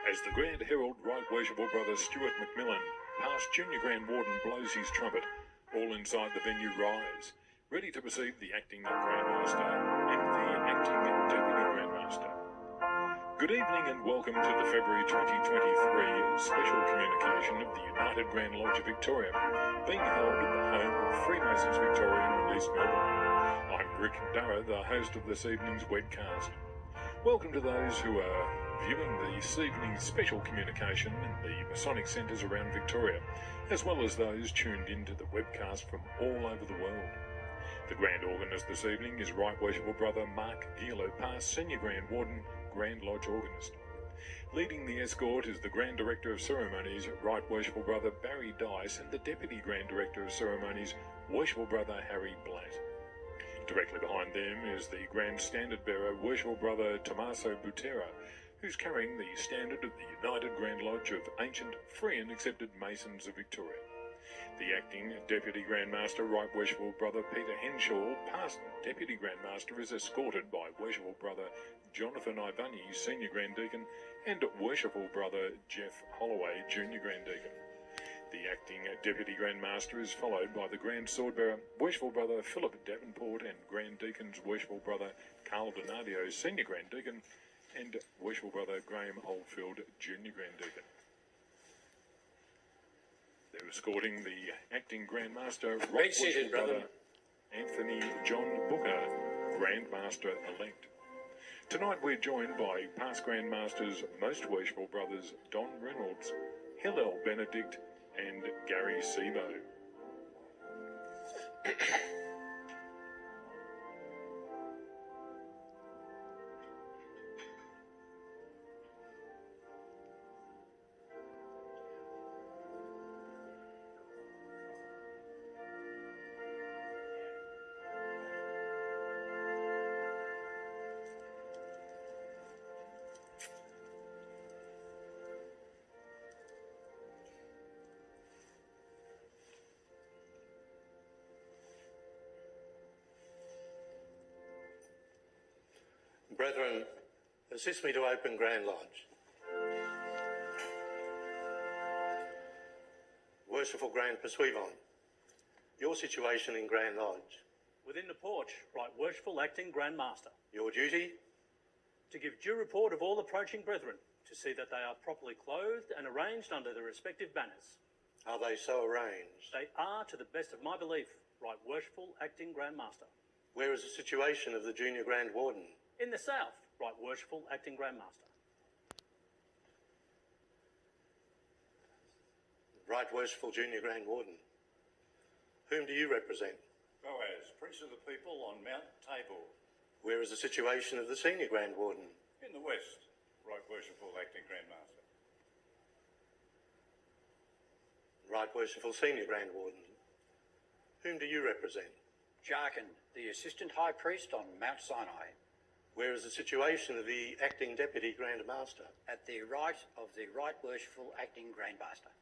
As the Grand Herald, Right Worshipful Brother Stuart McMillan, past Junior Grand Warden, blows his trumpet, all inside the venue rise, ready to receive the acting Grand Master and the acting Deputy Grand Master. Good evening and welcome to the February 2023 special communication of the United Grand Lodge of Victoria, being held at the home of Freemasons Victoria in East Melbourne. I'm Rick Durra, the host of this evening's webcast. Welcome to those who are viewing this evening's special communication in the Masonic centres around Victoria, as well as those tuned into the webcast from all over the world. The Grand Organist this evening is Right Worshipful Brother Mark Gilo, past Senior Grand Warden, Grand Lodge Organist. Leading the escort is the Grand Director of Ceremonies, Right Worshipful Brother Barry Dice, and the Deputy Grand Director of Ceremonies, Worshipful Brother Harry Blatt. Directly behind them is the Grand Standard Bearer, Worshipful Brother Tommaso Butera, who's carrying the standard of the United Grand Lodge of Ancient, Free and Accepted Masons of Victoria. The acting Deputy Grand Master, Right Worshipful Brother Peter Henshaw, past Deputy Grand Master, is escorted by Worshipful Brother Jonathan Ivani, Senior Grand Deacon, and Worshipful Brother Jeff Holloway, Junior Grand Deacon. The acting Deputy Grand Master is followed by the Grand Swordbearer, Worshipful Brother Philip Davenport, and Grand Deacons Worshipful Brother Carl Donadio, Senior Grand Deacon, and Worshipful Brother Graham Oldfield, Junior Grand Deacon. They're escorting the acting Grand Master, Right Worshipful Brother Anthony John Booker, Grand Master Elect. Tonight we're joined by past Grand Masters, Most Worshipful Brothers Don Reynolds, Hillel Benedict, and Gary Sebo. Brethren, assist me to open Grand Lodge. Worshipful Grand Persuivant, your situation in Grand Lodge. Within the porch, Right Worshipful Acting Grand Master. Your duty? To give due report of all approaching brethren, to see that they are properly clothed and arranged under their respective banners. Are they so arranged? They are, to the best of my belief, Right Worshipful Acting Grand Master. Where is the situation of the Junior Grand Warden? In the south, Right Worshipful Acting Grand Master. Right Worshipful Junior Grand Warden. Whom do you represent? Boaz, Prince of the People on Mount Tabor. Where is the situation of the Senior Grand Warden? In the west, Right Worshipful Acting Grand Master. Right Worshipful Senior Grand Warden. Whom do you represent? Jarkin, the Assistant High Priest on Mount Sinai. Where is the situation of the Acting Deputy Grand Master? At the right of the Right Worshipful Acting Grand Master.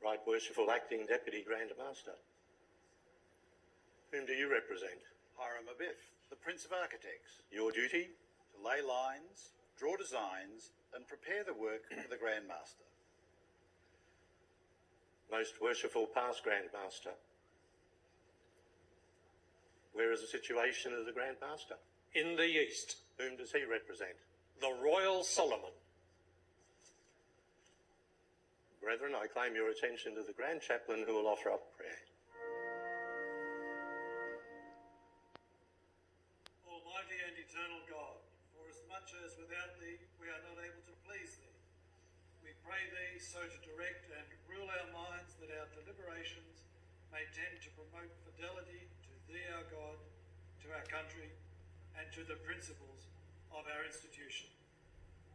Right Worshipful Acting Deputy Grand Master. Whom do you represent? Hiram Abiff, the Prince of Architects. Your duty? To lay lines, draw designs, and prepare the work for the Grand Master. Most Worshipful Past Grand Master. Where is the situation of the Grand Master? In the east. Whom does he represent? The Royal Solomon. Brethren, I claim your attention to the Grand Chaplain who will offer up prayer. Almighty and eternal God, forasmuch as without thee we are not able to please thee, we pray thee so to direct and rule our minds that our deliberations may tend to promote fidelity to thee, our God, to our country, and to the principles of our institution.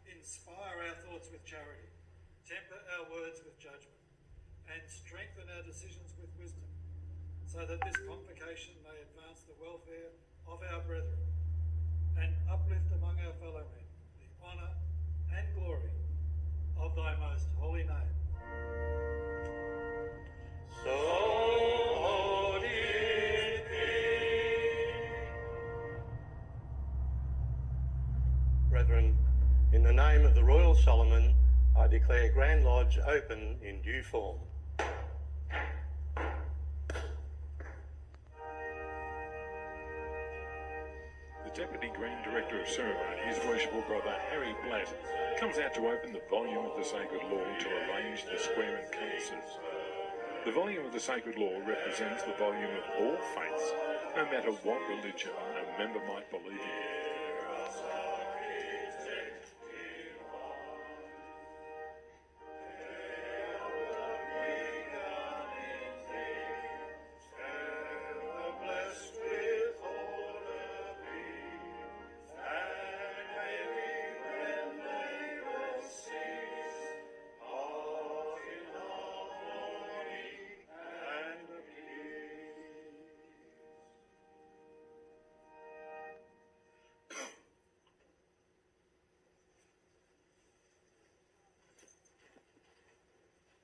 Inspire our thoughts with charity, temper our words with judgment, and strengthen our decisions with wisdom, so that this convocation may advance the welfare of our brethren, and uplift among our fellow men the honour and glory of thy most holy name. So it be. Brethren, In the name of the Royal Solomon, I declare Grand Lodge open in due form. The Deputy Grand Director of Ceremony, His Worshipful Brother Harry Blatt, comes out to open the volume of the Sacred Law to arrange the square and compasses. The volume of the Sacred Law represents the volume of all faiths, no matter what religion a member might believe in.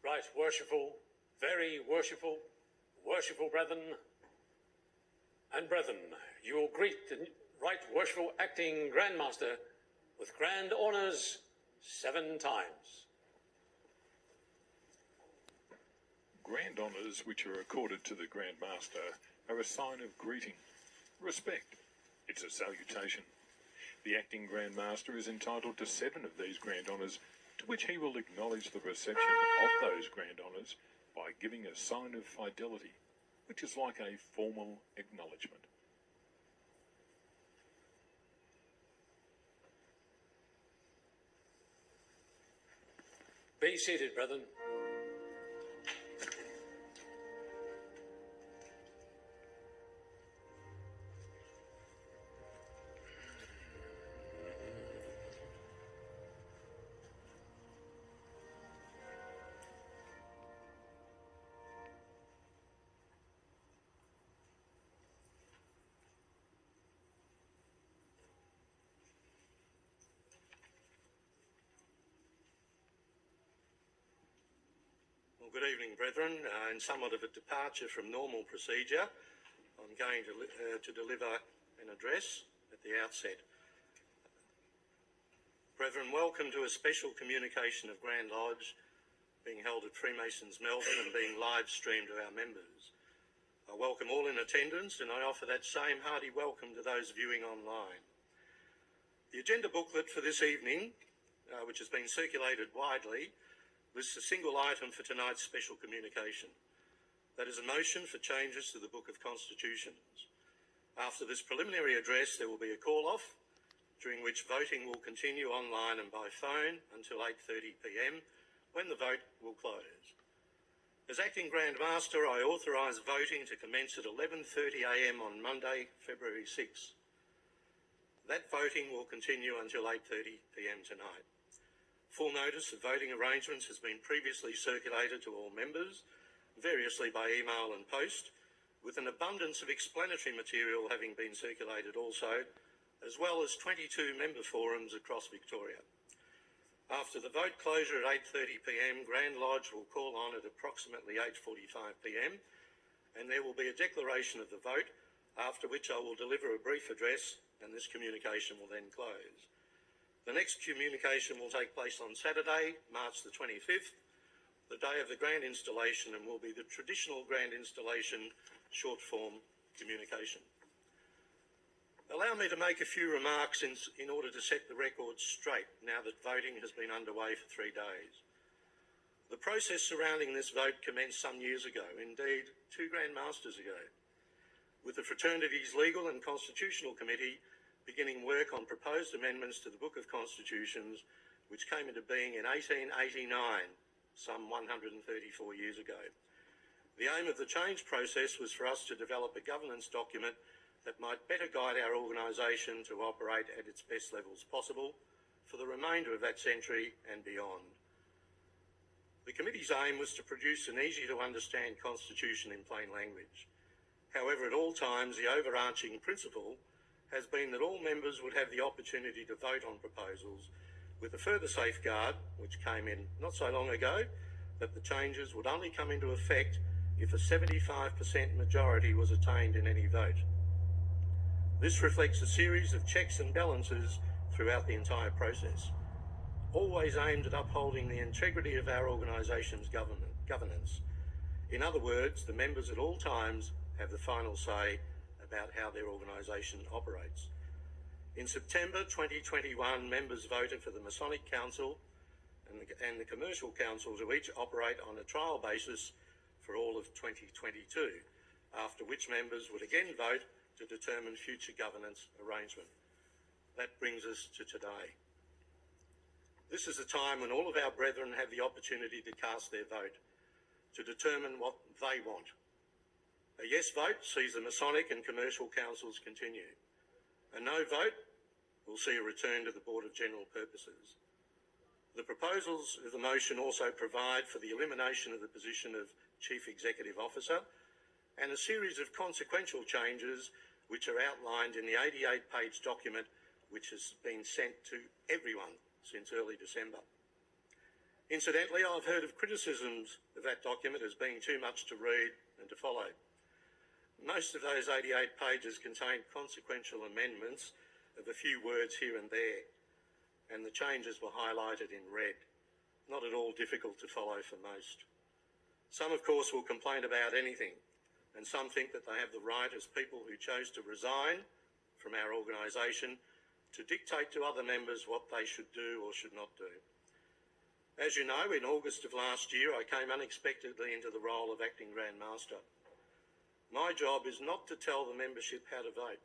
Right, worshipful, very worshipful, worshipful brethren and brethren, you will greet the Right Worshipful Acting Grandmaster with grand honours 7 times. Grand honours which are accorded to the Grand Master are a sign of greeting, respect. It's a salutation. The Acting Grand Master is entitled to 7 of these grand honours, to which he will acknowledge the reception of those grand honours by giving a sign of fidelity, which is like a formal acknowledgement. Be seated, brethren. Well, good evening, brethren. In somewhat of a departure from normal procedure, I'm going to deliver an address at the outset. Brethren, welcome to a special communication of Grand Lodge being held at Freemasons Melbourne and being live streamed to our members. I welcome all in attendance and I offer that same hearty welcome to those viewing online. The agenda booklet for this evening, which has been circulated widely, lists a single item for tonight's special communication. That is a motion for changes to the Book of Constitutions. After this preliminary address, there will be a call-off, during which voting will continue online and by phone until 8:30 p.m, when the vote will close. As Acting Grand Master, I authorise voting to commence at 11:30 a.m. on Monday, February 6. That voting will continue until 8:30 p.m. tonight. Full notice of voting arrangements has been previously circulated to all members, variously by email and post, with an abundance of explanatory material having been circulated also, as well as 22 member forums across Victoria. After the vote closure at 8:30 p.m, Grand Lodge will call on at approximately 8:45 p.m, and there will be a declaration of the vote, after which I will deliver a brief address and this communication will then close. The next communication will take place on Saturday, March the 25th, the day of the Grand Installation, and will be the traditional Grand Installation short form communication. Allow me to make a few remarks in order to set the record straight now that voting has been underway for 3 days. The process surrounding this vote commenced some years ago, indeed 2 Grand Masters ago, with the fraternity's Legal and Constitutional Committee beginning work on proposed amendments to the Book of Constitutions, which came into being in 1889, some 134 years ago. The aim of the change process was for us to develop a governance document that might better guide our organisation to operate at its best levels possible for the remainder of that century and beyond. The committee's aim was to produce an easy-to-understand constitution in plain language. However, at all times, the overarching principle has been that all members would have the opportunity to vote on proposals, with a further safeguard, which came in not so long ago, that the changes would only come into effect if a 75% majority was attained in any vote. This reflects a series of checks and balances throughout the entire process, always aimed at upholding the integrity of our organisation's governance. In other words, the members at all times have the final say about how their organisation operates. In September 2021, members voted for the Masonic Council and the Commercial Council to each operate on a trial basis for all of 2022, after which members would again vote to determine future governance arrangement. That brings us to today. This is a time when all of our brethren have the opportunity to cast their vote, to determine what they want. A yes vote sees the Masonic and Commercial Councils continue. A no vote will see a return to the Board of General Purposes. The proposals of the motion also provide for the elimination of the position of Chief Executive Officer and a series of consequential changes which are outlined in the 88-page document which has been sent to everyone since early December. Incidentally, I've heard of criticisms of that document as being too much to read and to follow. Most of those 88 pages contain consequential amendments of a few words here and there, and the changes were highlighted in red. Not at all difficult to follow for most. Some, of course, will complain about anything, and some think that they have the right as people who chose to resign from our organisation to dictate to other members what they should do or should not do. As you know, in August of last year, I came unexpectedly into the role of Acting Grand Master. My job is not to tell the membership how to vote.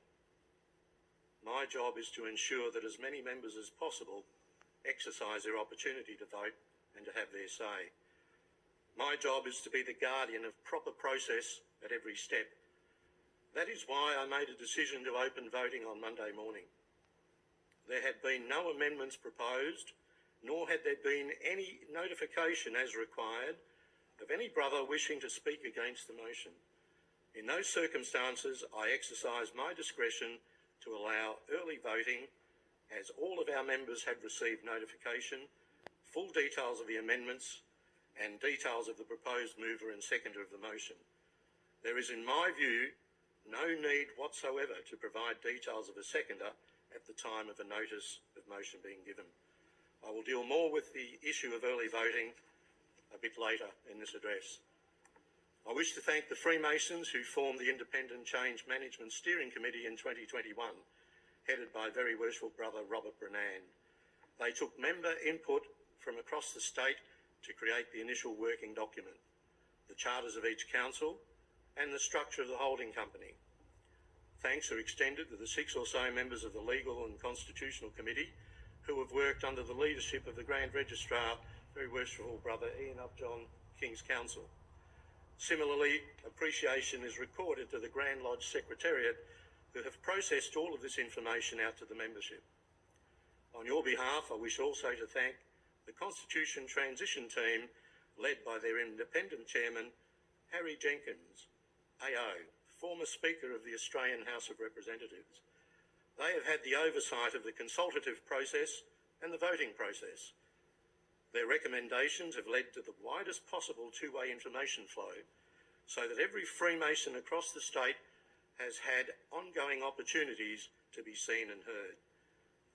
My job is to ensure that as many members as possible exercise their opportunity to vote and to have their say. My job is to be the guardian of proper process at every step. That is why I made a decision to open voting on Monday morning. There had been no amendments proposed, nor had there been any notification as required of any brother wishing to speak against the motion. In those circumstances, I exercised my discretion to allow early voting, as all of our members had received notification, full details of the amendments and details of the proposed mover and seconder of the motion. There is, in my view, no need whatsoever to provide details of a seconder at the time of a notice of motion being given. I will deal more with the issue of early voting a bit later in this address. I wish to thank the Freemasons who formed the Independent Change Management Steering Committee in 2021, headed by Very Worshipful Brother Robert Brennan. They took member input from across the state to create the initial working document, the charters of each council, and the structure of the holding company. Thanks are extended to the 6 or so members of the Legal and Constitutional Committee who have worked under the leadership of the Grand Registrar, Very Worshipful Brother Ian Upjohn, King's Counsel. Similarly, appreciation is recorded to the Grand Lodge Secretariat who have processed all of this information out to the membership. On your behalf, I wish also to thank the Constitution Transition Team led by their independent chairman, Harry Jenkins, AO, former Speaker of the Australian House of Representatives. They have had the oversight of the consultative process and the voting process. Their recommendations have led to the widest possible two-way information flow so that every Freemason across the state has had ongoing opportunities to be seen and heard.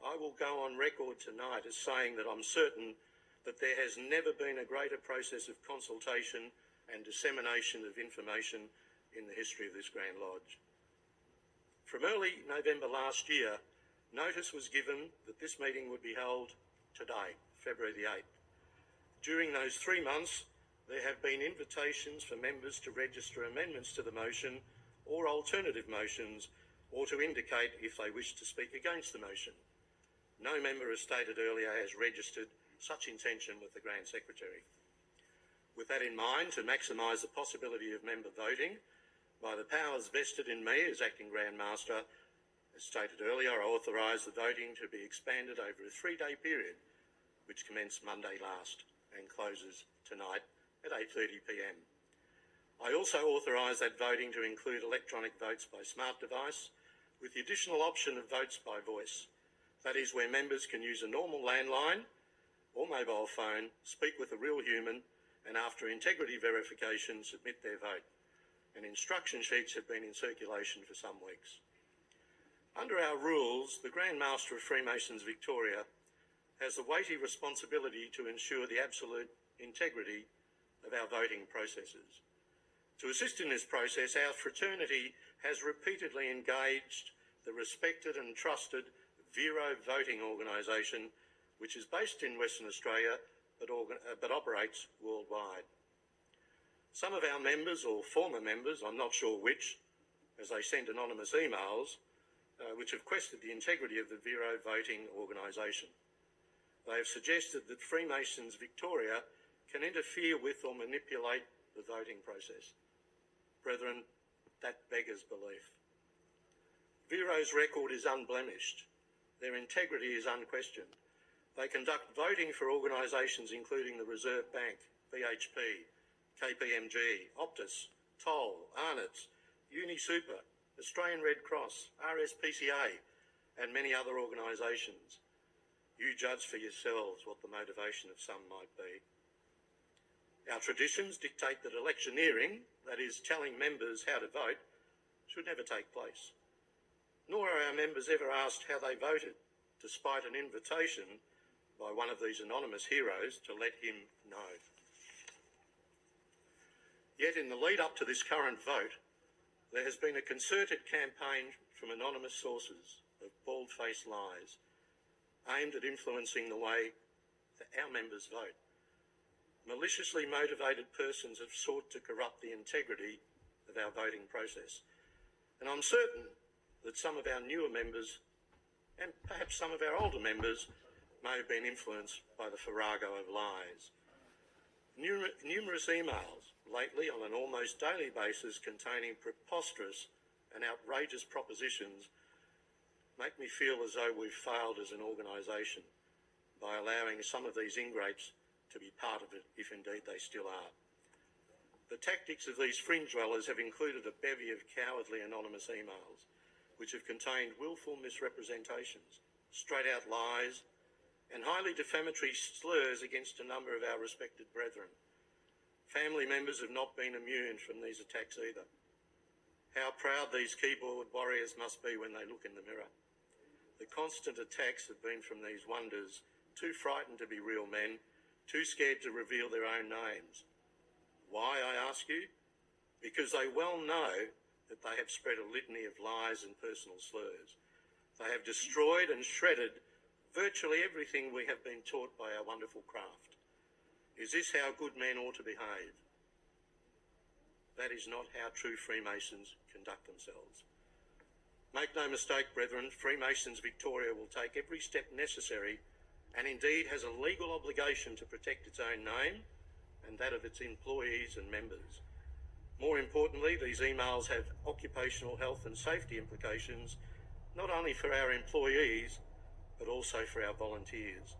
I will go on record tonight as saying that I'm certain that there has never been a greater process of consultation and dissemination of information in the history of this Grand Lodge. From early November last year, notice was given that this meeting would be held today, February the 8th. During those 3 months, there have been invitations for members to register amendments to the motion or alternative motions, or to indicate if they wish to speak against the motion. No member, as stated earlier, has registered such intention with the Grand Secretary. With that in mind, to maximise the possibility of member voting, by the powers vested in me as Acting Grand Master, as stated earlier, I authorise the voting to be expanded over a 3-day period, which commenced Monday last and closes tonight at 8:30 p.m. I also authorise that voting to include electronic votes by smart device, with the additional option of votes by voice. That is, where members can use a normal landline or mobile phone, speak with a real human, and after integrity verification, submit their vote. And instruction sheets have been in circulation for some weeks. Under our rules, the Grand Master of Freemasons Victoria has the weighty responsibility to ensure the absolute integrity of our voting processes. To assist in this process, our fraternity has repeatedly engaged the respected and trusted Vero voting organisation, which is based in Western Australia but operates worldwide. Some of our members, or former members, I'm not sure which, as they sent anonymous emails, which have questioned the integrity of the Vero voting organisation. They have suggested that Freemasons Victoria can interfere with or manipulate the voting process. Brethren, that beggars belief. Vero's record is unblemished. Their integrity is unquestioned. They conduct voting for organisations including the Reserve Bank, BHP, KPMG, Optus, Toll, Arnott's, UniSuper, Australian Red Cross, RSPCA, and many other organisations. You judge for yourselves what the motivation of some might be. Our traditions dictate that electioneering, that is, telling members how to vote, should never take place. Nor are our members ever asked how they voted, despite an invitation by one of these anonymous heroes to let him know. Yet in the lead up to this current vote, there has been a concerted campaign from anonymous sources of bald-faced lies aimed at influencing the way that our members vote. Maliciously motivated persons have sought to corrupt the integrity of our voting process. And I'm certain that some of our newer members, and perhaps some of our older members, may have been influenced by the farrago of lies. Numerous emails lately on an almost daily basis containing preposterous and outrageous propositions make me feel as though we've failed as an organisation by allowing some of these ingrates to be part of it, if indeed they still are. The tactics of these fringe dwellers have included a bevy of cowardly anonymous emails, which have contained willful misrepresentations, straight-out lies, and highly defamatory slurs against a number of our respected brethren. Family members have not been immune from these attacks either. How proud these keyboard warriors must be when they look in the mirror. The constant attacks have been from these wonders, too frightened to be real men, too scared to reveal their own names. Why, I ask you? Because they well know that they have spread a litany of lies and personal slurs. They have destroyed and shredded virtually everything we have been taught by our wonderful craft. Is this how good men ought to behave? That is not how true Freemasons conduct themselves. Make no mistake, brethren, Freemasons Victoria will take every step necessary and indeed has a legal obligation to protect its own name and that of its employees and members. More importantly, these emails have occupational health and safety implications, not only for our employees, but also for our volunteers.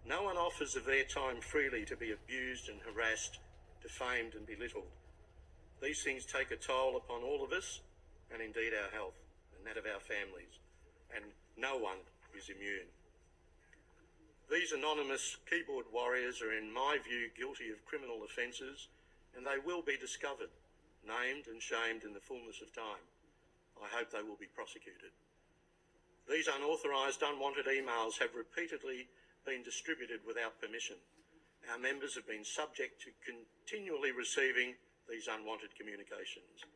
No one offers of their time freely to be abused and harassed, defamed and belittled. These things take a toll upon all of us, and indeed our health, and that of our families, and no one is immune. These anonymous keyboard warriors are, in my view, guilty of criminal offences, and they will be discovered, named and shamed in the fullness of time. I hope they will be prosecuted. These unauthorised, unwanted emails have repeatedly been distributed without permission. Our members have been subject to continually receiving these unwanted communications.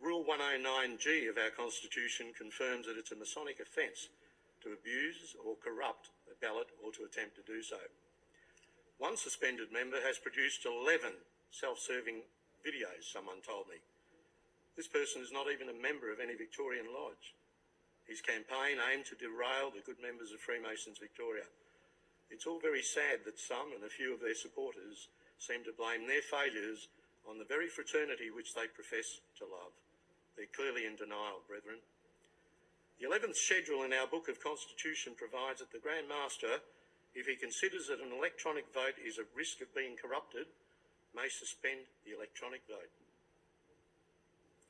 Rule 109G of our Constitution confirms that it's a Masonic offence to abuse or corrupt a ballot or to attempt to do so. One suspended member has produced 11 self-serving videos, someone told me. This person is not even a member of any Victorian lodge. His campaign aimed to derail the good members of Freemasons Victoria. It's all very sad that some and a few of their supporters seem to blame their failures on the very fraternity which they profess to love. They're clearly in denial, brethren. The 11th schedule in our Book of Constitution provides that the Grand Master, if he considers that an electronic vote is at risk of being corrupted, may suspend the electronic vote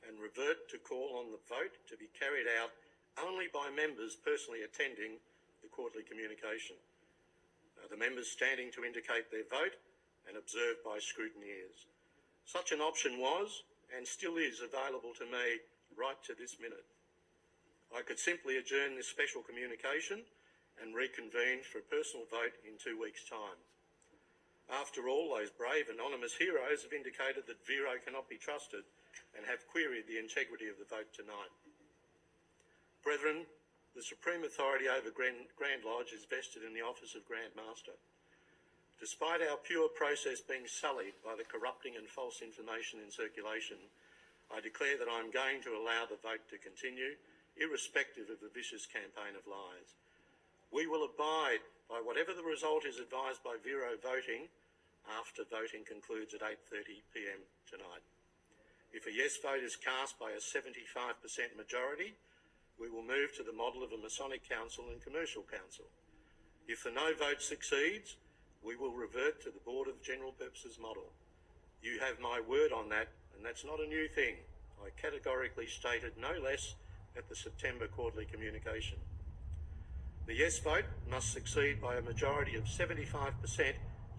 and revert to call on the vote to be carried out only by members personally attending the quarterly communication. The members standing to indicate their vote and observed by scrutineers. Such an option was and still is available to me right to this minute. I could simply adjourn this special communication and reconvene for a personal vote in 2 weeks' time. After all, those brave anonymous heroes have indicated that Vero cannot be trusted and have queried the integrity of the vote tonight. Brethren, the supreme authority over Grand Lodge is vested in the office of Grand Master. Despite our pure process being sullied by the corrupting and false information in circulation, I declare that I am going to allow the vote to continue, irrespective of the vicious campaign of lies. We will abide by whatever the result is advised by Vero voting after voting concludes at 8:30 p.m. tonight. If a yes vote is cast by a 75% majority, we will move to the model of a Masonic Council and Commercial Council. If the no vote succeeds, we will revert to the Board of General Purposes model. You have my word on that, and that's not a new thing. I categorically stated no less at the September quarterly communication. The yes vote must succeed by a majority of 75%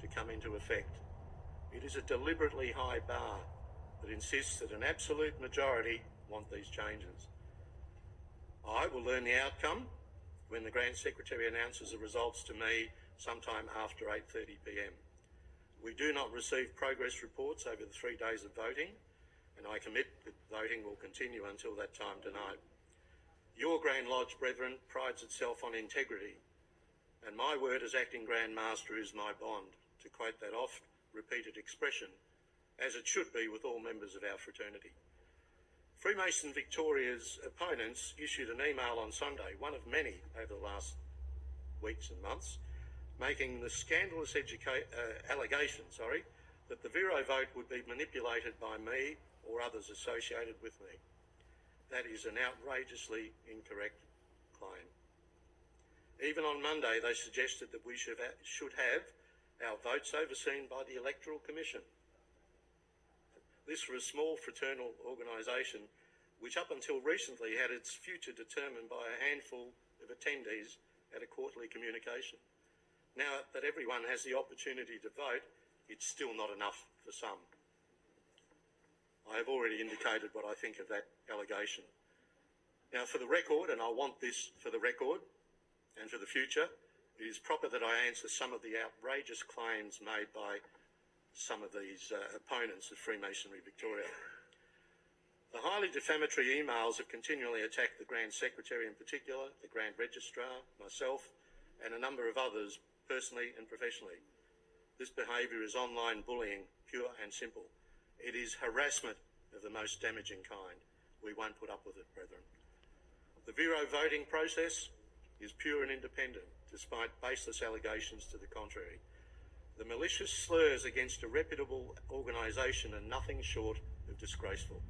to come into effect. It is a deliberately high bar that insists that an absolute majority want these changes. I will learn the outcome when the Grand Secretary announces the results to me sometime after 8:30 p.m. We do not receive progress reports over the 3 days of voting, and I commit that voting will continue until that time tonight. Your Grand Lodge, brethren, prides itself on integrity, and my word as acting Grand Master is my bond, to quote that oft-repeated expression, as it should be with all members of our fraternity. Freemason Victoria's opponents issued an email on Sunday, one of many over the last weeks and months, making the scandalous allegation that the Vero vote would be manipulated by me or others associated with me. That is an outrageously incorrect claim. Even on Monday, they suggested that we should have our votes overseen by the Electoral Commission. This for a small fraternal organisation which up until recently had its future determined by a handful of attendees at a quarterly communication. Now that everyone has the opportunity to vote, it's still not enough for some. I have already indicated what I think of that allegation. Now, for the record, and I want this for the record and for the future, it is proper that I answer some of the outrageous claims made by some of these opponents of Freemasonry Victoria. The highly defamatory emails have continually attacked the Grand Secretary in particular, the Grand Registrar, myself, and a number of others personally and professionally. This behaviour is online bullying, pure and simple. It is harassment of the most damaging kind. We won't put up with it, brethren. The Vero voting process is pure and independent, despite baseless allegations to the contrary. The malicious slurs against a reputable organisation are nothing short of disgraceful.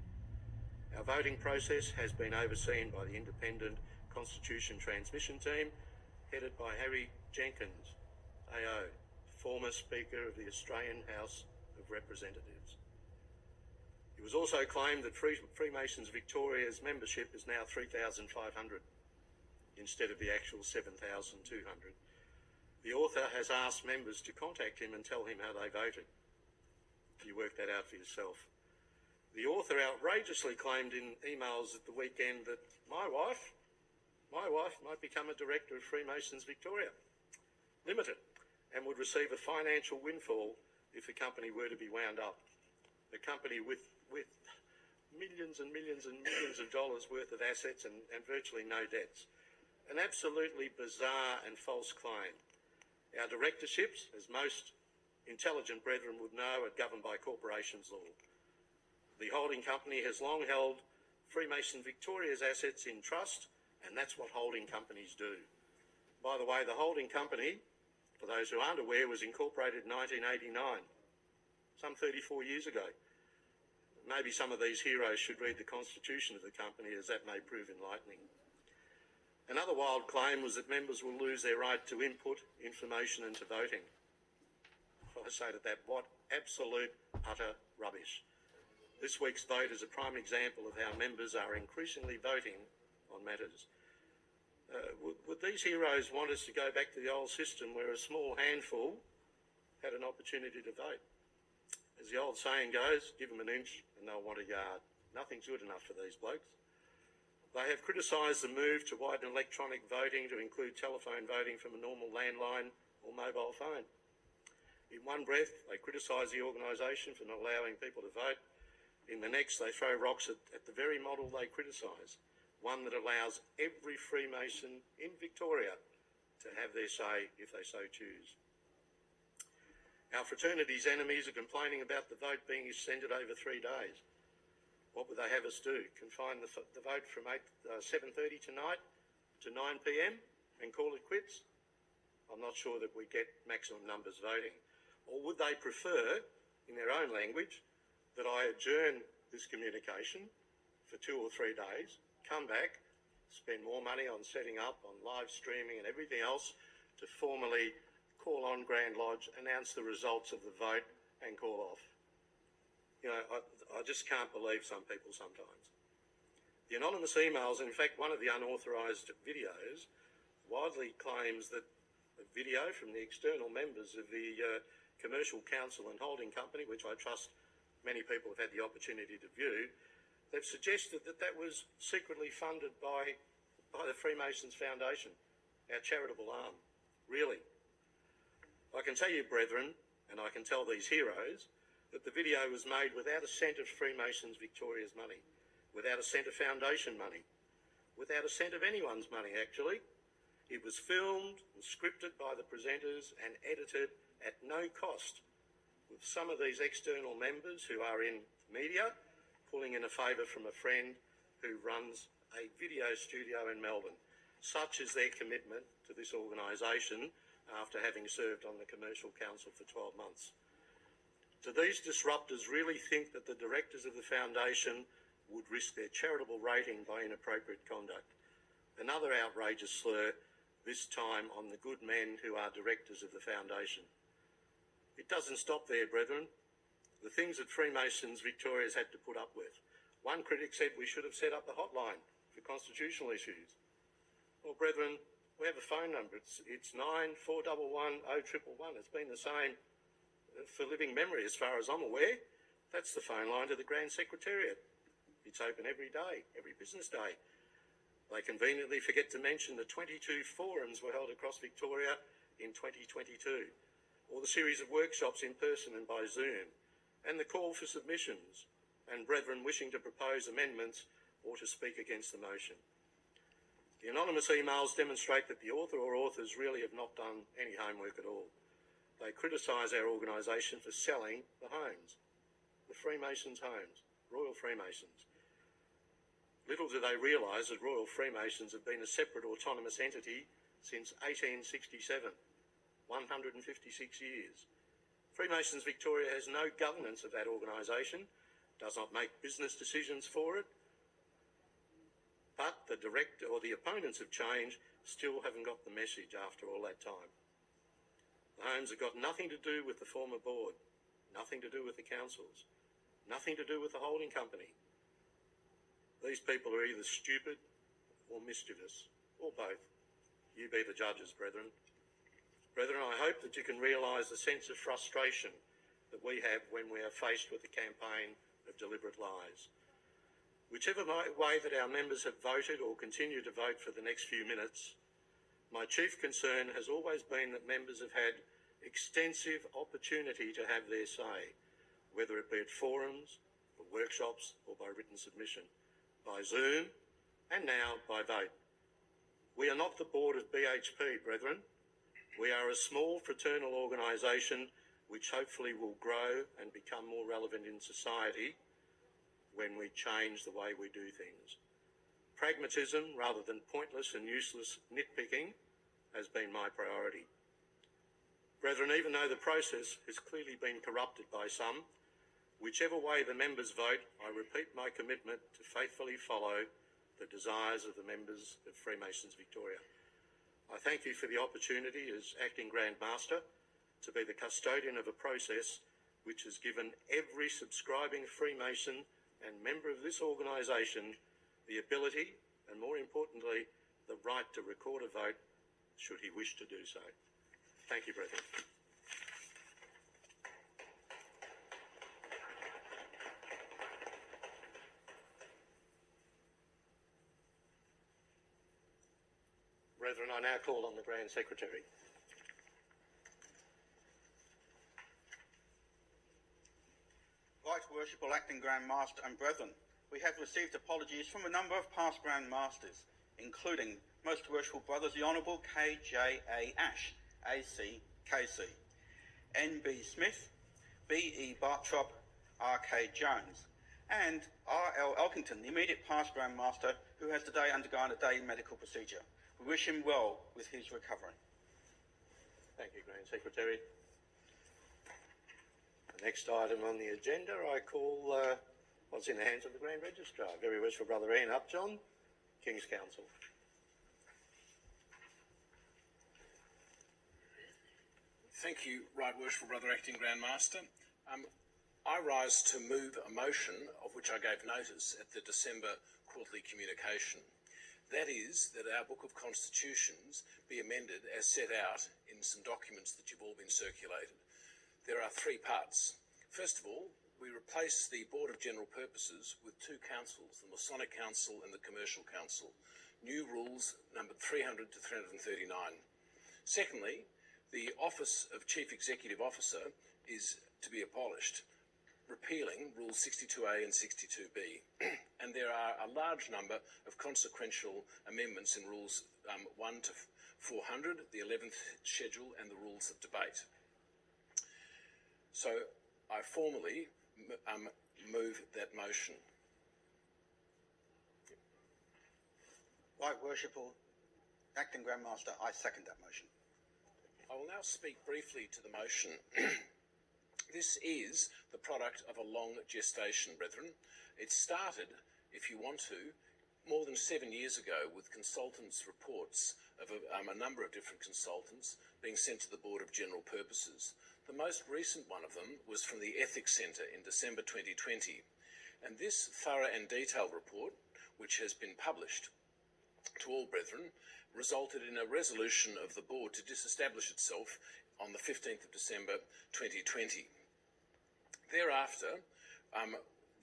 Our voting process has been overseen by the independent Constitution Transmission Team, headed by Harry Jenkins, AO, former Speaker of the Australian House of Representatives. It was also claimed that Freemasons Victoria's membership is now 3,500 instead of the actual 7,200. The author has asked members to contact him and tell him how they voted. You work that out for yourself. The author outrageously claimed in emails at the weekend that my wife might become a director of Freemasons Victoria Limited and would receive a financial windfall if the company were to be wound up. A company with millions and millions and millions of dollars worth of assets and virtually no debts. An absolutely bizarre and false claim. Our directorships, as most intelligent brethren would know, are governed by corporations law. The holding company has long held Freemason Victoria's assets in trust, and that's what holding companies do. By the way, the holding company, for those who aren't aware, was incorporated in 1989, some 34 years ago. Maybe some of these heroes should read the constitution of the company, as that may prove enlightening. Another wild claim was that members will lose their right to input, information and to voting. I say to that, what absolute, utter rubbish. This week's vote is a prime example of how members are increasingly voting on matters. Would these heroes want us to go back to the old system where a small handful had an opportunity to vote? As the old saying goes, give them an inch and they'll want a yard. Nothing's good enough for these blokes. They have criticised the move to widen electronic voting to include telephone voting from a normal landline or mobile phone. In one breath, they criticise the organisation for not allowing people to vote. In the next, they throw rocks at the very model they criticise, one that allows every Freemason in Victoria to have their say if they so choose. Our fraternity's enemies are complaining about the vote being extended over 3 days. What would they have us do? Confine the vote from 7:30 tonight to 9 p.m. and call it quits? I'm not sure that we get maximum numbers voting. Or would they prefer, in their own language, that I adjourn this communication for 2 or 3 days, come back, spend more money on setting up, on live streaming and everything else to formally call on Grand Lodge, announce the results of the vote and call off? You know, I just can't believe some people sometimes. The anonymous emails, in fact, one of the unauthorised videos, widely claims that a video from the external members of the Commercial Council and Holding Company, which I trust many people have had the opportunity to view, they've suggested that that was secretly funded by the Freemasons Foundation, our charitable arm. Really? I can tell you, brethren, and I can tell these heroes, that the video was made without a cent of Freemasons Victoria's money, without a cent of foundation money, without a cent of anyone's money, actually. It was filmed and scripted by the presenters and edited at no cost, with some of these external members who are in media pulling in a favour from a friend who runs a video studio in Melbourne. Such is their commitment to this organisation after having served on the Commercial Council for 12 months. Do these disruptors really think that the directors of the foundation would risk their charitable rating by inappropriate conduct? Another outrageous slur, this time on the good men who are directors of the foundation. It doesn't stop there, brethren. The things that Freemasons Victoria's had to put up with. One critic said we should have set up a hotline for constitutional issues. Well, brethren, we have a phone number. It's 9411 0111. It's been the same for living memory as far as I'm aware. That's the phone line to the Grand Secretariat. It's open every day, every business day. They conveniently forget to mention the 22 forums were held across Victoria in 2022, or the series of workshops in person and by Zoom, and the call for submissions, and brethren wishing to propose amendments or to speak against the motion. The anonymous emails demonstrate that the author or authors really have not done any homework at all. They criticise our organisation for selling the homes, the Freemasons' homes, Royal Freemasons. Little do they realise that Royal Freemasons have been a separate autonomous entity since 1867, 156 years. Freemasons Victoria has no governance of that organisation, does not make business decisions for it, but the director or the opponents of change still haven't got the message after all that time. The homes have got nothing to do with the former board, nothing to do with the councils, nothing to do with the holding company. These people are either stupid or mischievous, or both. You be the judges, brethren. Brethren, I hope that you can realise the sense of frustration that we have when we are faced with a campaign of deliberate lies. Whichever way that our members have voted or continue to vote for the next few minutes, my chief concern has always been that members have had extensive opportunity to have their say, whether it be at forums, or workshops, or by written submission, by Zoom, and now by vote. We are not the board of BHP, brethren. We are a small fraternal organisation which hopefully will grow and become more relevant in society when we change the way we do things. Pragmatism, rather than pointless and useless nitpicking, has been my priority. Brethren, even though the process has clearly been corrupted by some, whichever way the members vote, I repeat my commitment to faithfully follow the desires of the members of Freemasons Victoria. I thank you for the opportunity as Acting Grand Master to be the custodian of a process which has given every subscribing Freemason and member of this organisation the ability, and more importantly, the right to record a vote should he wish to do so. Thank you, brethren. Brethren, I now call on the Grand Secretary. Right Worshipful Acting Grand Master and Brethren, we have received apologies from a number of past Grand Masters, including Most Worshipful Brothers the Honourable K.J.A. Ash, AC, KC, N.B. Smith, B.E. Bartrop, R.K. Jones, and R.L. Elkington, the immediate past Grand Master, who has today undergone a day medical procedure. We wish him well with his recovery. Thank you, Grand Secretary. The next item on the agenda, I call what's in the hands of the Grand Registrar. Very Worshipful Brother Ian Upjohn, King's Counsel. Thank you, Right Worshipful Brother Acting Grand Master. I rise to move a motion of which I gave notice at the December quarterly communication. That is, that our Book of Constitutions be amended as set out in some documents that you've all been circulated. There are three parts. First of all, we replace the Board of General Purposes with two councils, the Masonic Council and the Commercial Council. New rules numbered 300 to 339. Secondly, the Office of Chief Executive Officer is to be abolished, repealing Rules 62A and 62B. And there are a large number of consequential amendments in Rules 1 to 400, the 11th schedule, and the Rules of Debate. So I formally move that motion. Right Worshipful Acting Grand Master, I second that motion. I will now speak briefly to the motion. This is the product of a long gestation, brethren. It started, if you want to, more than 7 years ago with consultants' reports of a number of different consultants being sent to the Board of General Purposes. The most recent one of them was from the Ethics Centre in December 2020. And this thorough and detailed report, which has been published to all brethren, resulted in a resolution of the board to disestablish itself on the 15th of December 2020. Thereafter,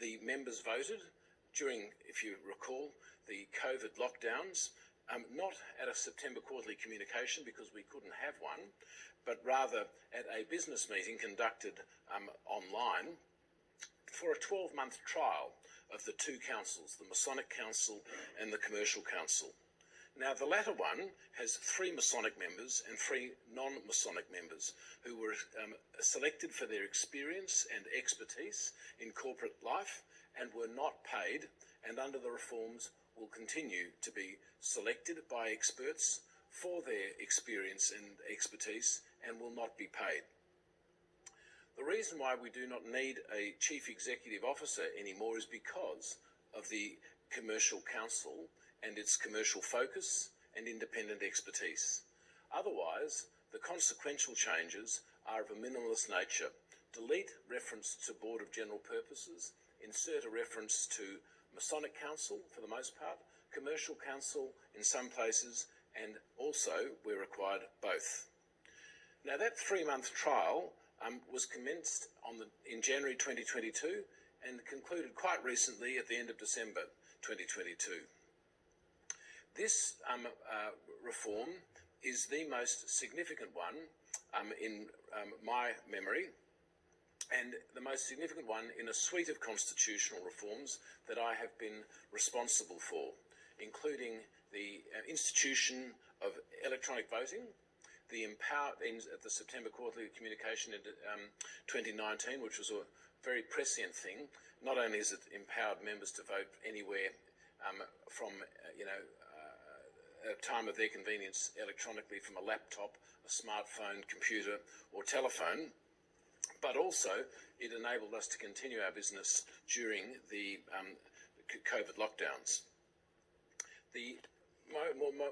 the members voted during, if you recall, the COVID lockdowns, not at a September quarterly communication because we couldn't have one, but rather at a business meeting conducted online for a 12-month trial of the two councils, the Masonic Council and the Commercial Council. Now, the latter one has 3 Masonic members and 3 non-Masonic members who were selected for their experience and expertise in corporate life and were not paid, and under the reforms will continue to be selected by experts for their experience and expertise and will not be paid. The reason why we do not need a Chief Executive Officer anymore is because of the Commercial Council and its commercial focus and independent expertise. Otherwise, the consequential changes are of a minimalist nature. Delete reference to Board of General Purposes, insert a reference to Masonic Council for the most part, Commercial Council in some places, and also, where required, both. Now, that 3-month trial was commenced in January 2022 and concluded quite recently at the end of December 2022. This reform is the most significant one in my memory, and the most significant one in a suite of constitutional reforms that I have been responsible for, including the institution of electronic voting, at the September quarterly communication in 2019, which was a very prescient thing. Not only is it empowered members to vote anywhere from a time of their convenience electronically from a laptop, a smartphone, computer or telephone, but also it enabled us to continue our business during the COVID lockdowns. The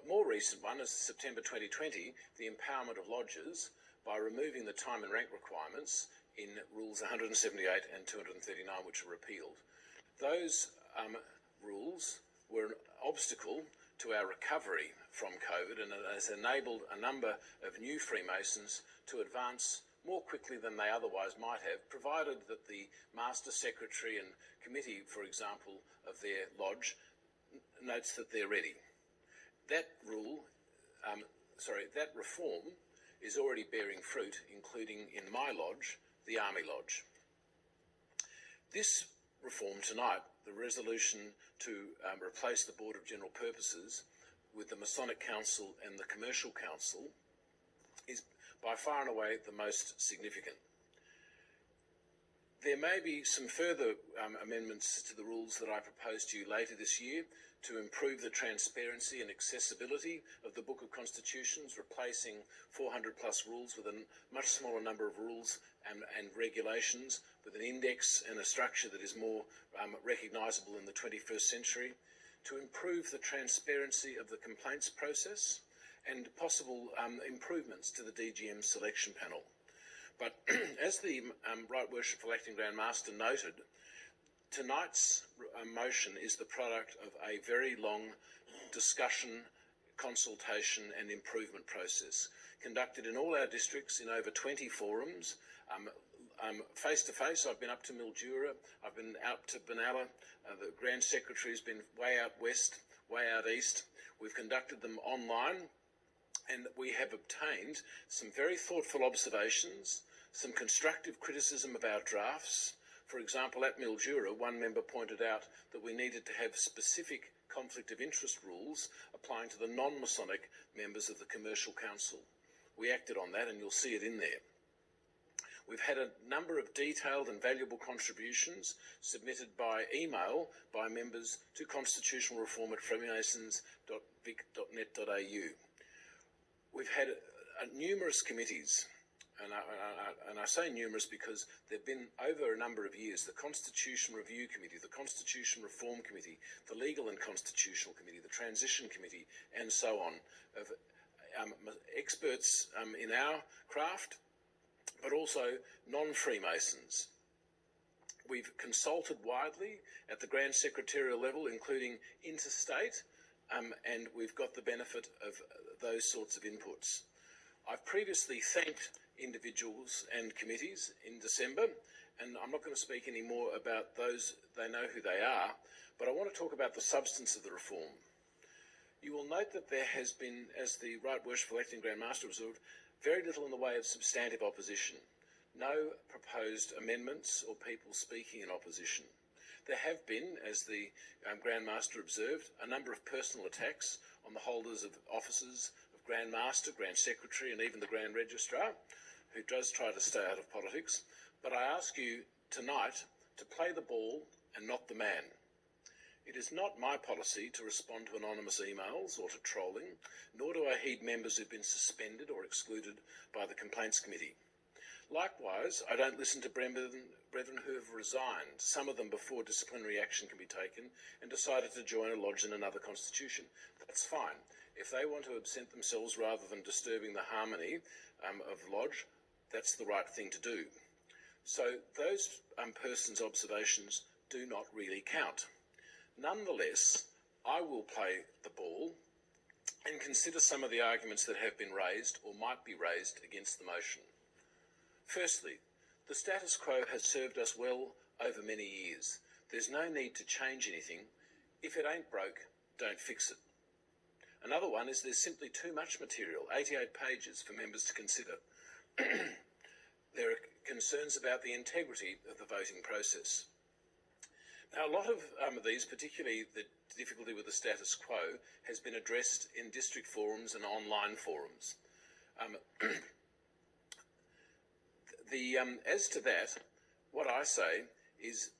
more recent one is September 2020, the empowerment of lodges by removing the time and rank requirements in Rules 178 and 239, which were repealed. Those rules were an obstacle to our recovery from COVID, and it has enabled a number of new Freemasons to advance more quickly than they otherwise might have, provided that the Master Secretary and Committee, for example, of their lodge notes that they're ready. That rule that reform is already bearing fruit, including in my lodge, the Army Lodge. This reform tonight, the resolution to replace the Board of General Purposes with the Masonic Council and the Commercial Council, is by far and away the most significant. There may be some further amendments to the rules that I propose to you later this year to improve the transparency and accessibility of the Book of Constitutions, replacing 400 plus rules with a much smaller number of rules and regulations, with an index and a structure that is more recognisable in the 21st century, to improve the transparency of the complaints process and possible improvements to the DGM selection panel. But as the Right Worshipful Acting Grand Master noted, tonight's motion is the product of a very long discussion, consultation and improvement process conducted in all our districts in over 20 forums, face-to-face. I've been up to Mildura, I've been out to Benalla, the Grand Secretary's been way out west, way out east. We've conducted them online, and we have obtained some very thoughtful observations, some constructive criticism of our drafts. For example, at Mildura, one member pointed out that we needed to have specific conflict of interest rules applying to the non-Masonic members of the Commercial Council. We acted on that, and you'll see it in there. We've had a number of detailed and valuable contributions submitted by email by members to constitutional reform at freemasons.vic.net.au. We've had numerous committees, and I say numerous because there have been, over a number of years, the Constitution Review Committee, the Constitution Reform Committee, the Legal and Constitutional Committee, the Transition Committee, and so on, of experts in our craft, but also non-Freemasons. We've consulted widely at the Grand Secretarial level, including interstate, and we've got the benefit of those sorts of inputs. I've previously thanked individuals and committees in December, and I'm not going to speak any more about those. They know who they are, but I want to talk about the substance of the reform. You will note that there has been, as the Right Worshipful Acting Grand Master observed, very little in the way of substantive opposition. No proposed amendments or people speaking in opposition. There have been, as the Grand Master observed, a number of personal attacks on the holders of offices of Grand Master, Grand Secretary and even the Grand Registrar, who does try to stay out of politics. But I ask you tonight to play the ball and not the man. It is not my policy to respond to anonymous emails or to trolling, nor do I heed members who've been suspended or excluded by the Complaints Committee. Likewise, I don't listen to brethren who have resigned, some of them before disciplinary action can be taken, and decided to join a lodge in another constitution. That's fine. If they want to absent themselves rather than disturbing the harmony of lodge, that's the right thing to do. So those persons' observations do not really count. Nonetheless, I will play the ball and consider some of the arguments that have been raised or might be raised against the motion. Firstly, the status quo has served us well over many years. There's no need to change anything. If it ain't broke, don't fix it. Another one is there's simply too much material, 88 pages for members to consider. There are concerns about the integrity of the voting process. Now, a lot of these, particularly the difficulty with the status quo, has been addressed in district forums and online forums. As to that, what I say is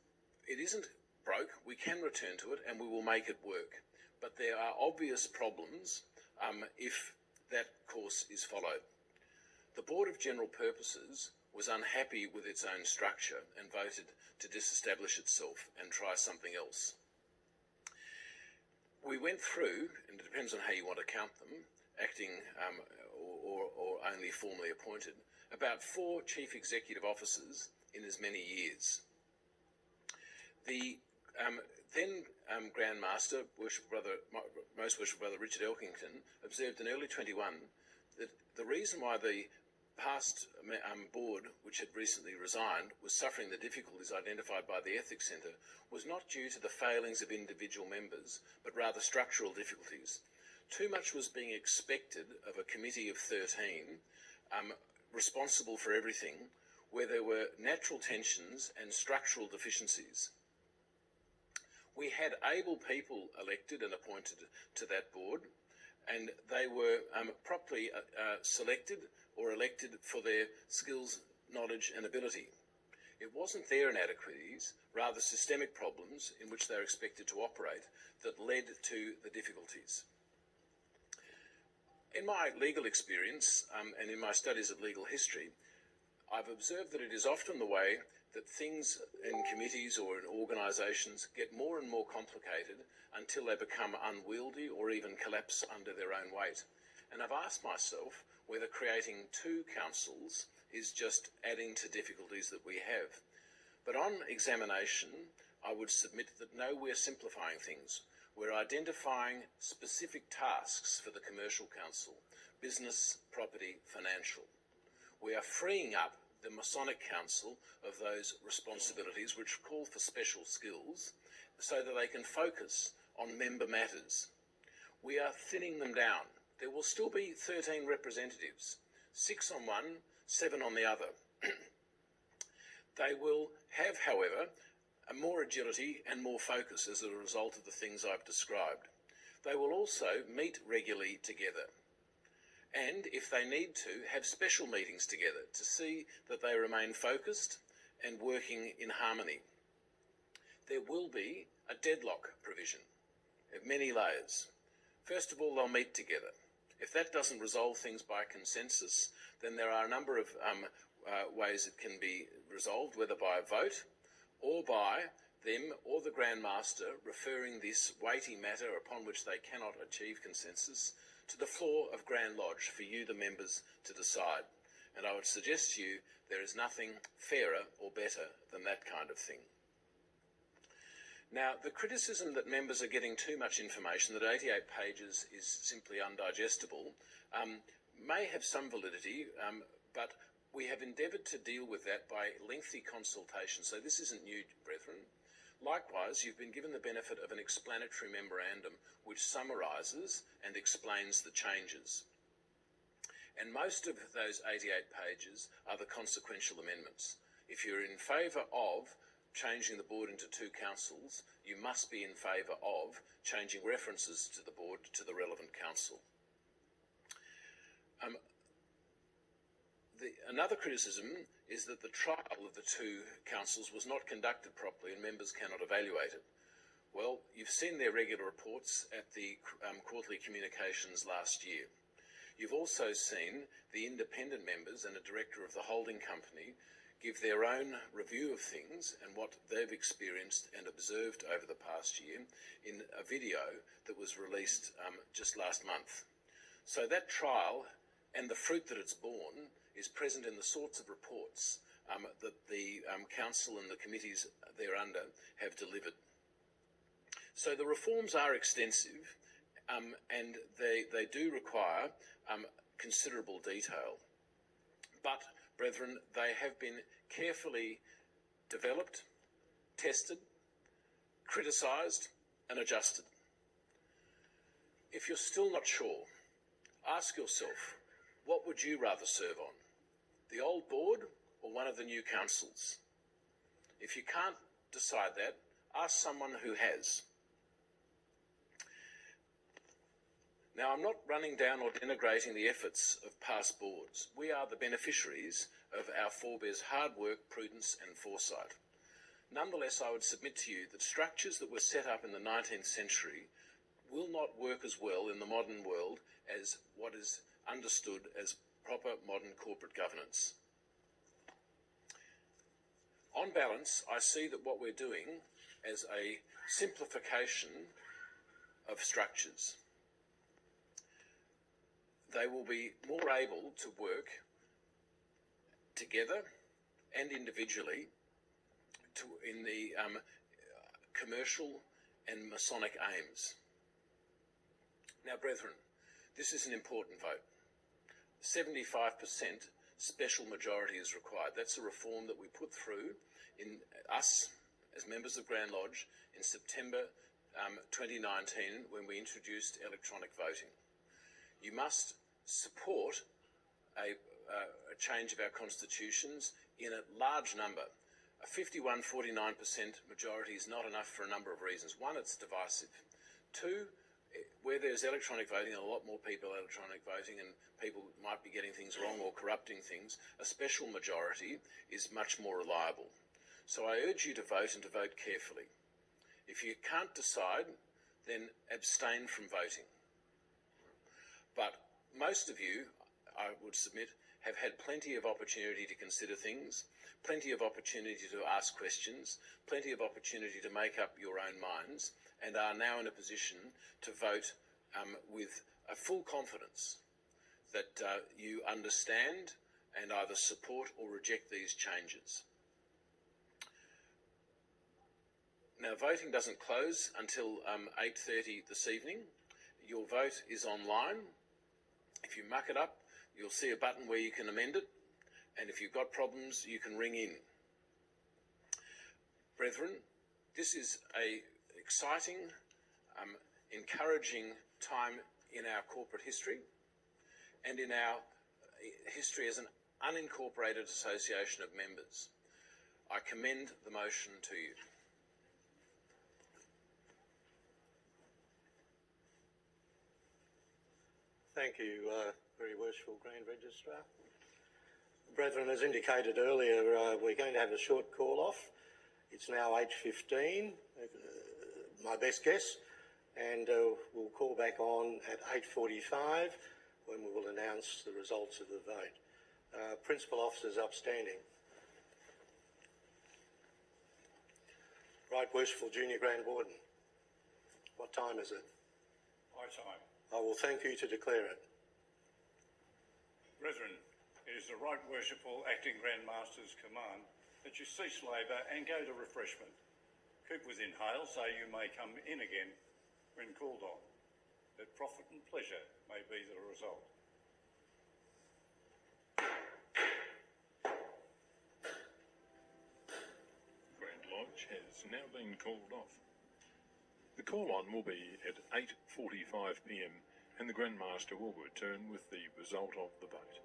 it isn't broke. We can return to it and we will make it work. But there are obvious problems if that course is followed. The Board of General Purposes was unhappy with its own structure and voted to disestablish itself and try something else. We went through, and it depends on how you want to count them, acting or only formally appointed, about 4 chief executive officers in as many years. The then Grand Master, Most Worshipful Brother Richard Elkington, observed in early 21 that the reason why the past board, which had recently resigned, was suffering the difficulties identified by the Ethics Centre was not due to the failings of individual members, but rather structural difficulties. too much was being expected of a committee of 13, responsible for everything, where there were natural tensions and structural deficiencies. We had able people elected and appointed to that board, and they were properly selected or elected for their skills, knowledge and ability. It wasn't their inadequacies, rather systemic problems in which they're expected to operate, that led to the difficulties. In my legal experience and in my studies of legal history, I've observed that it is often the way that things in committees or in organisations get more and more complicated until they become unwieldy or even collapse under their own weight. And I've asked myself whether creating two councils is just adding to difficulties that we have. But on examination, I would submit that no, we're simplifying things. We're identifying specific tasks for the Commercial Council: business, property, financial. We are freeing up the Masonic Council of those responsibilities which call for special skills so that they can focus on member matters. We are thinning them down. There will still be 13 representatives, 6 on one, 7 on the other. They will have, however, more agility and more focus as a result of the things I've described. They will also meet regularly together, and if they need to, have special meetings together to see that they remain focused and working in harmony. There will be a deadlock provision of many layers. First of all, they'll meet together. If that doesn't resolve things by consensus, then there are a number of ways it can be resolved, whether by a vote or by them or the Grand Master referring this weighty matter upon which they cannot achieve consensus to the floor of Grand Lodge for you, the members, to decide. And I would suggest to you there is nothing fairer or better than that kind of thing. Now, the criticism that members are getting too much information, that 88 pages is simply undigestible, may have some validity, but we have endeavoured to deal with that by lengthy consultation. So this isn't new, brethren. Likewise, you've been given the benefit of an explanatory memorandum which summarises and explains the changes. And most of those 88 pages are the consequential amendments. If you're in favour of changing the board into two councils, you must be in favour of changing references to the board to the relevant council. Another criticism is that the trial of the two councils was not conducted properly and members cannot evaluate it. Well, you've seen their regular reports at the quarterly communications last year. You've also seen the independent members and a director of the holding company give their own review of things and what they've experienced and observed over the past year in a video that was released just last month. So that trial and the fruit that it's borne is present in the sorts of reports that the council and the committees thereunder have delivered. So the reforms are extensive and they do require considerable detail. But, brethren, they have been carefully developed, tested, criticised and adjusted. If you're still not sure, ask yourself, what would you rather serve on? The old board or one of the new councils? If you can't decide that, ask someone who has. Now, I'm not running down or denigrating the efforts of past boards. We are the beneficiaries of our forebears' hard work, prudence and foresight. Nonetheless, I would submit to you that structures that were set up in the 19th century will not work as well in the modern world as what is understood as proper modern corporate governance. On balance, I see that what we're doing as a simplification of structures. They will be more able to work together and individually in the commercial and Masonic aims. Now, brethren, this is an important vote. 75% special majority is required. That's a reform that we put through in us as members of Grand Lodge in September 2019 when we introduced electronic voting. You must support a change of our constitutions in a large number. A 51-49% majority is not enough for a number of reasons. One, it's divisive. Two, where there's electronic voting, and a lot more people electronic voting, and people might be getting things wrong or corrupting things, a special majority is much more reliable. So I urge you to vote and to vote carefully. If you can't decide, then abstain from voting. But most of you, I would submit, have had plenty of opportunity to consider things, plenty of opportunity to ask questions, plenty of opportunity to make up your own minds, and are now in a position to vote with a full confidence that you understand and either support or reject these changes. Now, voting doesn't close until 8:30 this evening. Your vote is online. If you muck it up, you'll see a button where you can amend it, and if you've got problems, you can ring in. Brethren, this is an exciting, encouraging time in our corporate history and in our history as an unincorporated association of members. I commend the motion to you. Thank you, Very Worshipful Grand Registrar. Brethren, as indicated earlier, we're going to have a short call-off. It's now 8:15, my best guess, and we'll call back on at 8:45 when we will announce the results of the vote. Principal officers upstanding. Right Worshipful Junior Grand Warden. What time is it? High time. I will thank you to declare it. Brethren, it is the Right Worshipful Acting Grand Master's command that you cease labour and go to refreshment. Keep within hail so you may come in again when called on, that profit and pleasure may be the result. Grand Lodge has now been called off. The call-on will be at 8:45 p.m. and the Grand Master will return with the result of the vote.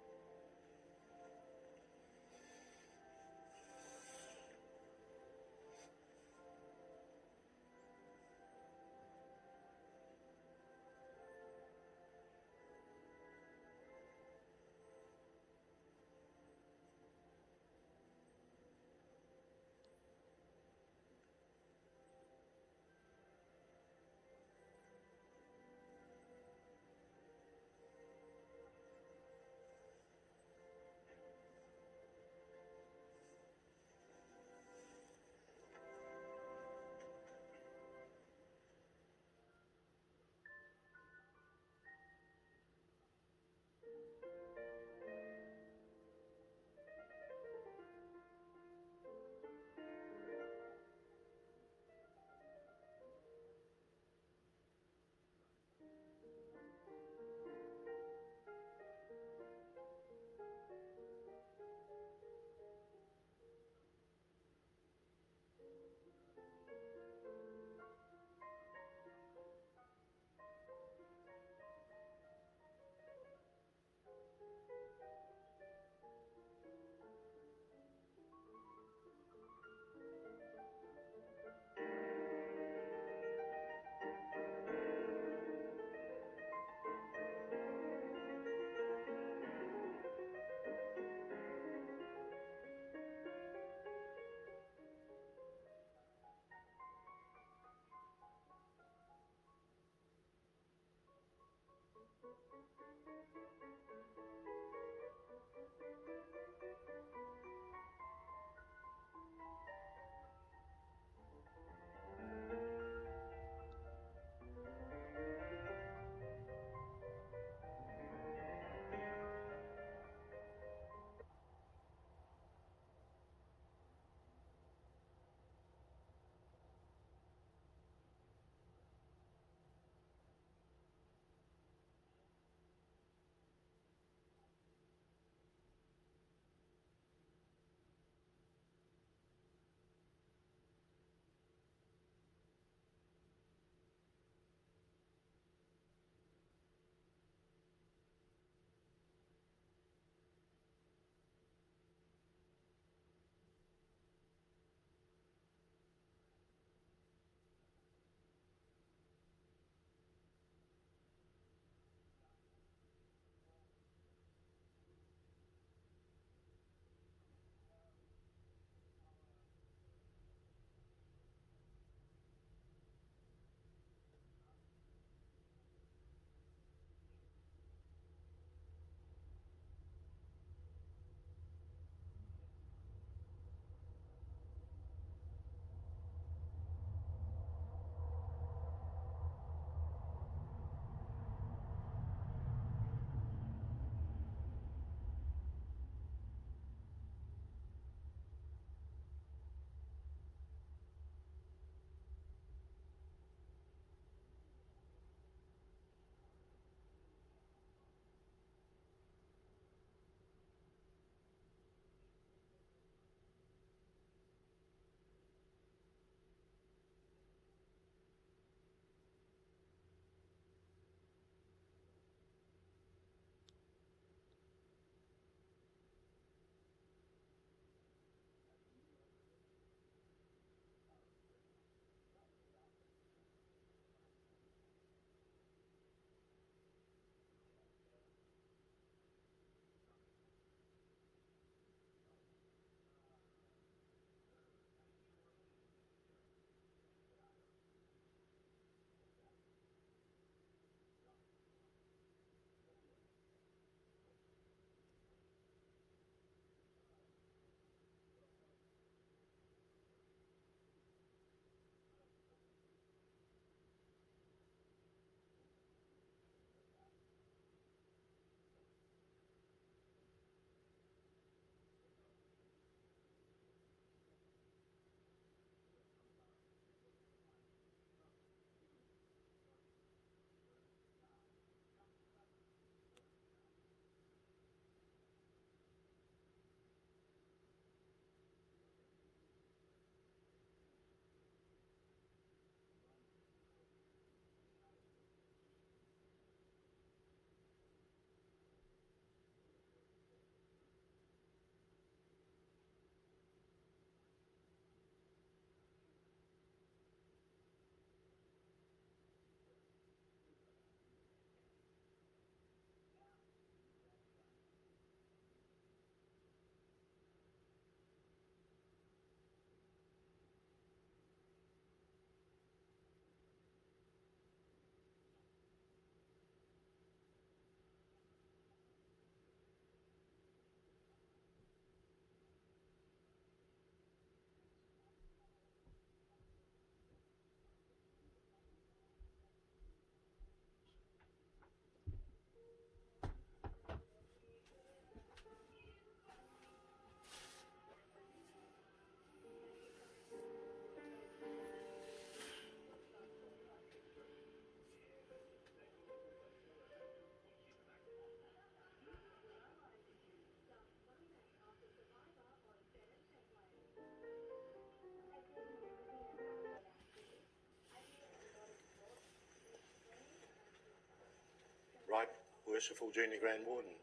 Right Worshipful Junior Grand Warden.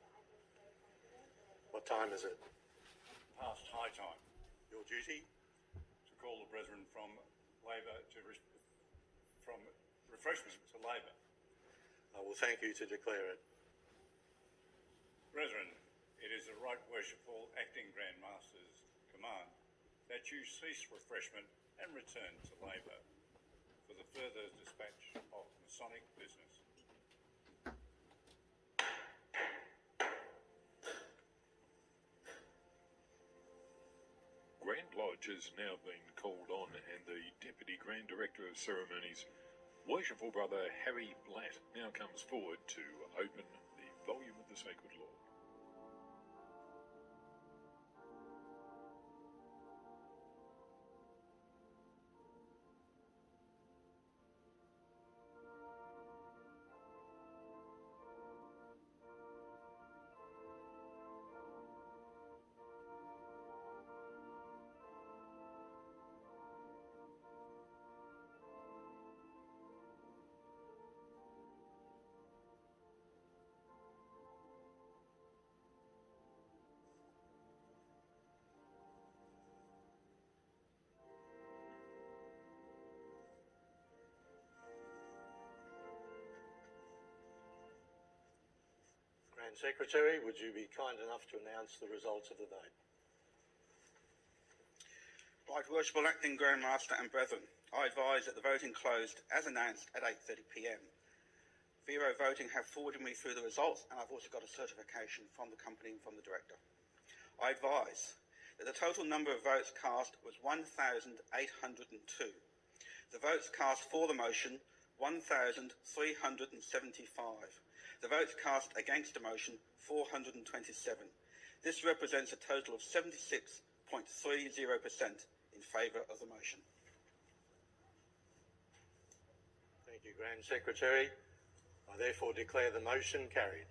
What time is it? Past high time Your duty? to call the brethren from labour from refreshment to labour. I will thank you to declare it. Brethren, it is the Right Worshipful Acting Grand Master's command that you cease refreshment and return to labour for the further dispatch of Masonic business. Grand Lodge has now been called on, and the Deputy Grand Director of Ceremonies, Worshipful Brother Harry Blatt, now comes forward to open the volume of the Sacred Law. Grand Secretary, would you be kind enough to announce the results of the vote? Right Worshipful Acting Grand Master and Brethren, I advise that the voting closed as announced at 8:30 p.m. Vero Voting have forwarded me through the results, and I've also got a certification from the company and from the Director. I advise that the total number of votes cast was 1,802. The votes cast for the motion, 1,375. The votes cast against the motion, 427. This represents a total of 76.30% in favour of the motion. Thank you, Grand Secretary. I therefore declare the motion carried.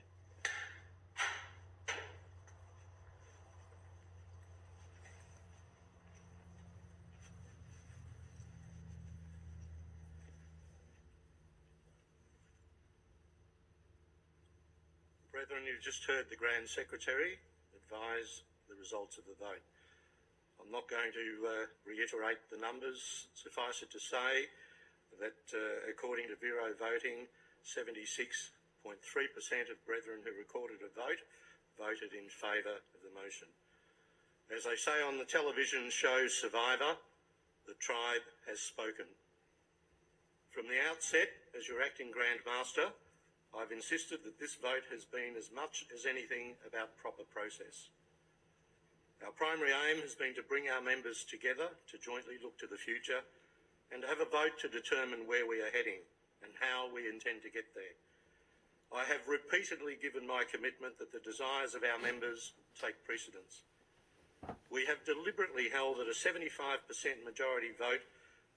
Brethren, you've just heard the Grand Secretary advise the results of the vote. I'm not going to reiterate the numbers. Suffice it to say that according to Vero Voting, 76.3% of brethren who recorded a vote voted in favour of the motion. As they say on the television show Survivor, the tribe has spoken. From the outset, as your acting Grand Master, I've insisted that this vote has been as much as anything about proper process. Our primary aim has been to bring our members together to jointly look to the future and to have a vote to determine where we are heading and how we intend to get there. I have repeatedly given my commitment that the desires of our members take precedence. We have deliberately held that a 75% majority vote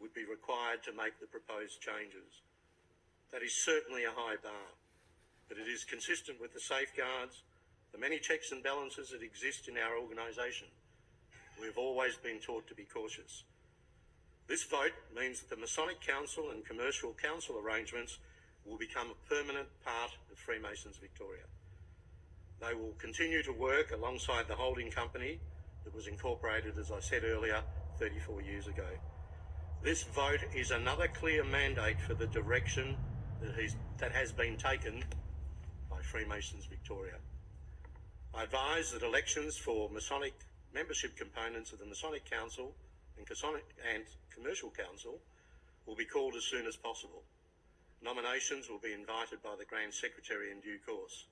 would be required to make the proposed changes. That is certainly a high bar, but it is consistent with the safeguards, the many checks and balances that exist in our organisation. We've always been taught to be cautious. This vote means that the Masonic Council and Commercial Council arrangements will become a permanent part of Freemasons Victoria. They will continue to work alongside the holding company that was incorporated, as I said earlier, 34 years ago. This vote is another clear mandate for the direction that has been taken by Freemasons Victoria. I advise that elections for Masonic membership components of the Masonic Council and Commercial Council will be called as soon as possible. Nominations will be invited by the Grand Secretary in due course.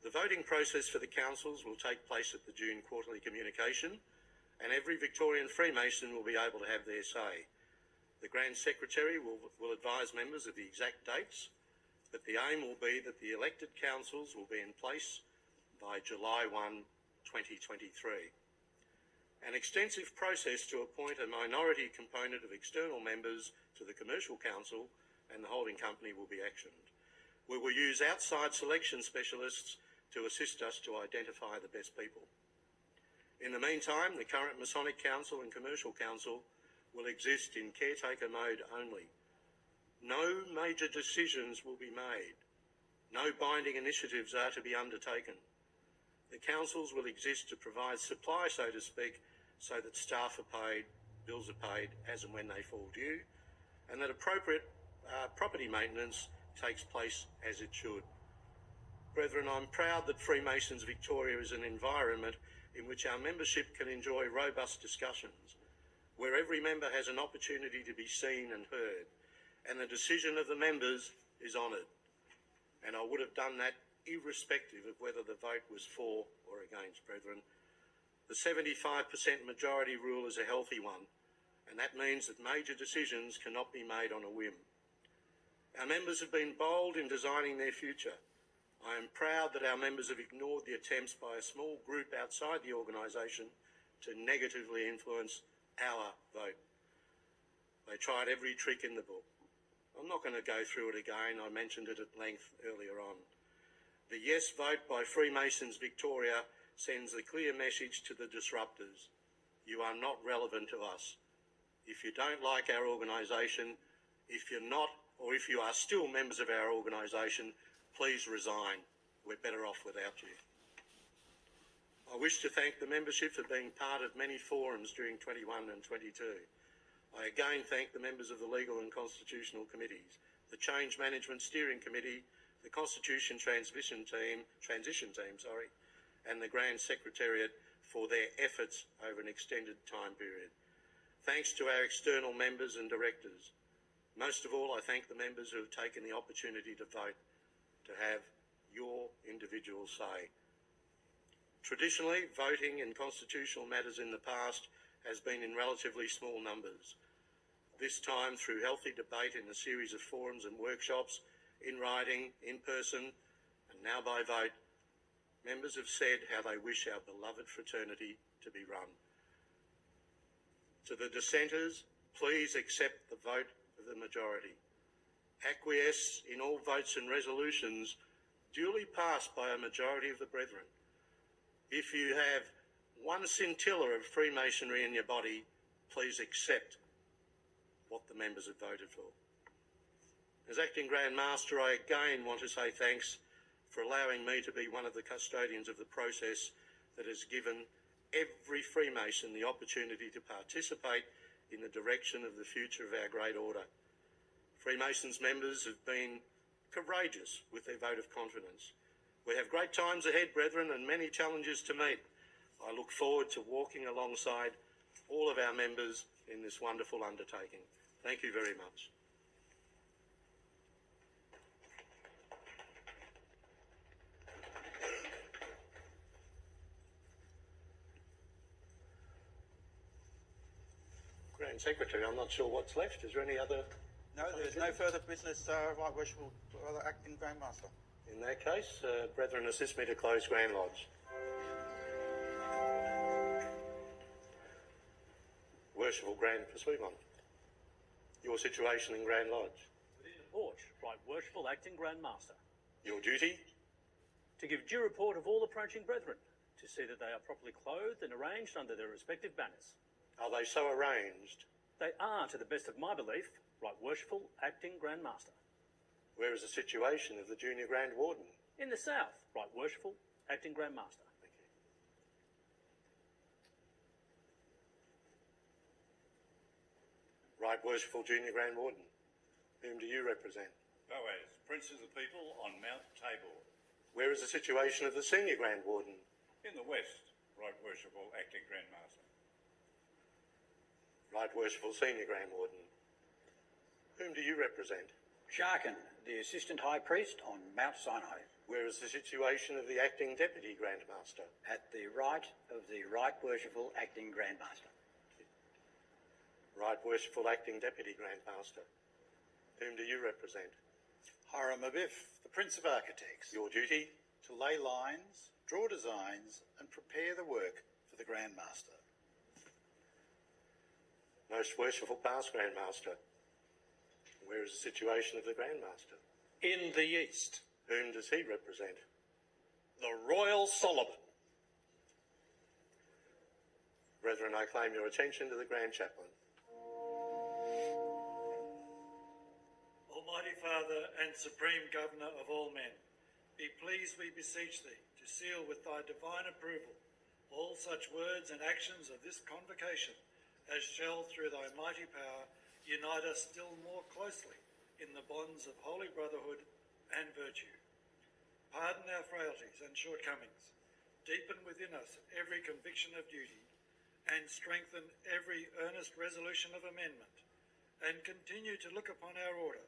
The voting process for the councils will take place at the June quarterly communication, and every Victorian Freemason will be able to have their say. The Grand Secretary will advise members of the exact dates, but the aim will be that the elected councils will be in place by July 1, 2023. An extensive process to appoint a minority component of external members to the Commercial Council and the holding company will be actioned. We will use outside selection specialists to assist us to identify the best people. In the meantime, the current Masonic Council and Commercial Council will exist in caretaker mode only. No major decisions will be made. No binding initiatives are to be undertaken. The councils will exist to provide supply, so to speak, so that staff are paid, bills are paid as and when they fall due, and that appropriate property maintenance takes place as it should. Brethren, I'm proud that Freemasons Victoria is an environment in which our membership can enjoy robust discussions, where every member has an opportunity to be seen and heard, and the decision of the members is honoured. And I would have done that irrespective of whether the vote was for or against, brethren. The 75% majority rule is a healthy one, and that means that major decisions cannot be made on a whim. Our members have been bold in designing their future. I am proud that our members have ignored the attempts by a small group outside the organisation to negatively influence our vote. They tried every trick in the book. I'm not going to go through it again. I mentioned it at length earlier on. The yes vote by Freemasons Victoria sends a clear message to the disruptors. You are not relevant to us. If you don't like our organisation, if you're not, or if you are still members of our organisation, please resign. We're better off without you. I wish to thank the membership for being part of many forums during 21 and 22. I again thank the members of the Legal and Constitutional Committees, the Change Management Steering Committee, the Constitution Transition Team, and the Grand Secretariat for their efforts over an extended time period. Thanks to our external members and directors. Most of all, I thank the members who have taken the opportunity to vote, to have your individual say. Traditionally, voting in constitutional matters in the past has been in relatively small numbers. This time, through healthy debate in a series of forums and workshops, in writing, in person, and now by vote, members have said how they wish our beloved fraternity to be run. To the dissenters, please accept the vote of the majority. Acquiesce in all votes and resolutions duly passed by a majority of the brethren. If you have one scintilla of Freemasonry in your body, please accept what the members have voted for. As Acting Grand Master, I again want to say thanks for allowing me to be one of the custodians of the process that has given every Freemason the opportunity to participate in the direction of the future of our great order. Freemasons members have been courageous with their vote of confidence. We have great times ahead, brethren, and many challenges to meet. I look forward to walking alongside all of our members in this wonderful undertaking. Thank you very much. Grand Secretary, I'm not sure what's left. Is there any other? No, there's no further business, Right Worshipful Brother Acting Grand Master. In that case, brethren, assist me to close Grand Lodge. Worshipful Grand Pursuivant, your situation in Grand Lodge. Within the porch, Right Worshipful Acting Grand Master. Your duty? To give due report of all approaching brethren, to see that they are properly clothed and arranged under their respective banners. Are they so arranged? They are, to the best of my belief, Right Worshipful Acting Grand Master. Where is the situation of the Junior Grand Warden? In the south, Right Worshipful Acting Grand Master. Thank you. Right Worshipful Junior Grand Warden, whom do you represent? Boaz, Prince of the People on Mount Tabor. Where is the situation of the Senior Grand Warden? In the west, Right Worshipful Acting Grand Master. Right Worshipful Senior Grand Warden, whom do you represent? Sharkin, the Assistant High Priest on Mount Sinai. Where is the situation of the Acting Deputy Grand Master? At the right of the Right Worshipful Acting Grand Master. Right Worshipful Acting Deputy Grand Master, whom do you represent? Hiram Abif, the Prince of Architects. Your duty? To lay lines, draw designs and prepare the work for the Grand Master. Most Worshipful Past Grand Master, where is the situation of the Grand Master? In the east, Whom does he represent? the Royal Solomon. Brethren, I claim your attention to the Grand Chaplain. Almighty Father and Supreme Governor of all men, Be pleased, we beseech thee, to seal with thy divine approval all such words and actions of this convocation as shall, through thy mighty power, unite us still more closely in the bonds of holy brotherhood and virtue. Pardon our frailties and shortcomings, deepen within us every conviction of duty, and strengthen every earnest resolution of amendment, and continue to look upon our order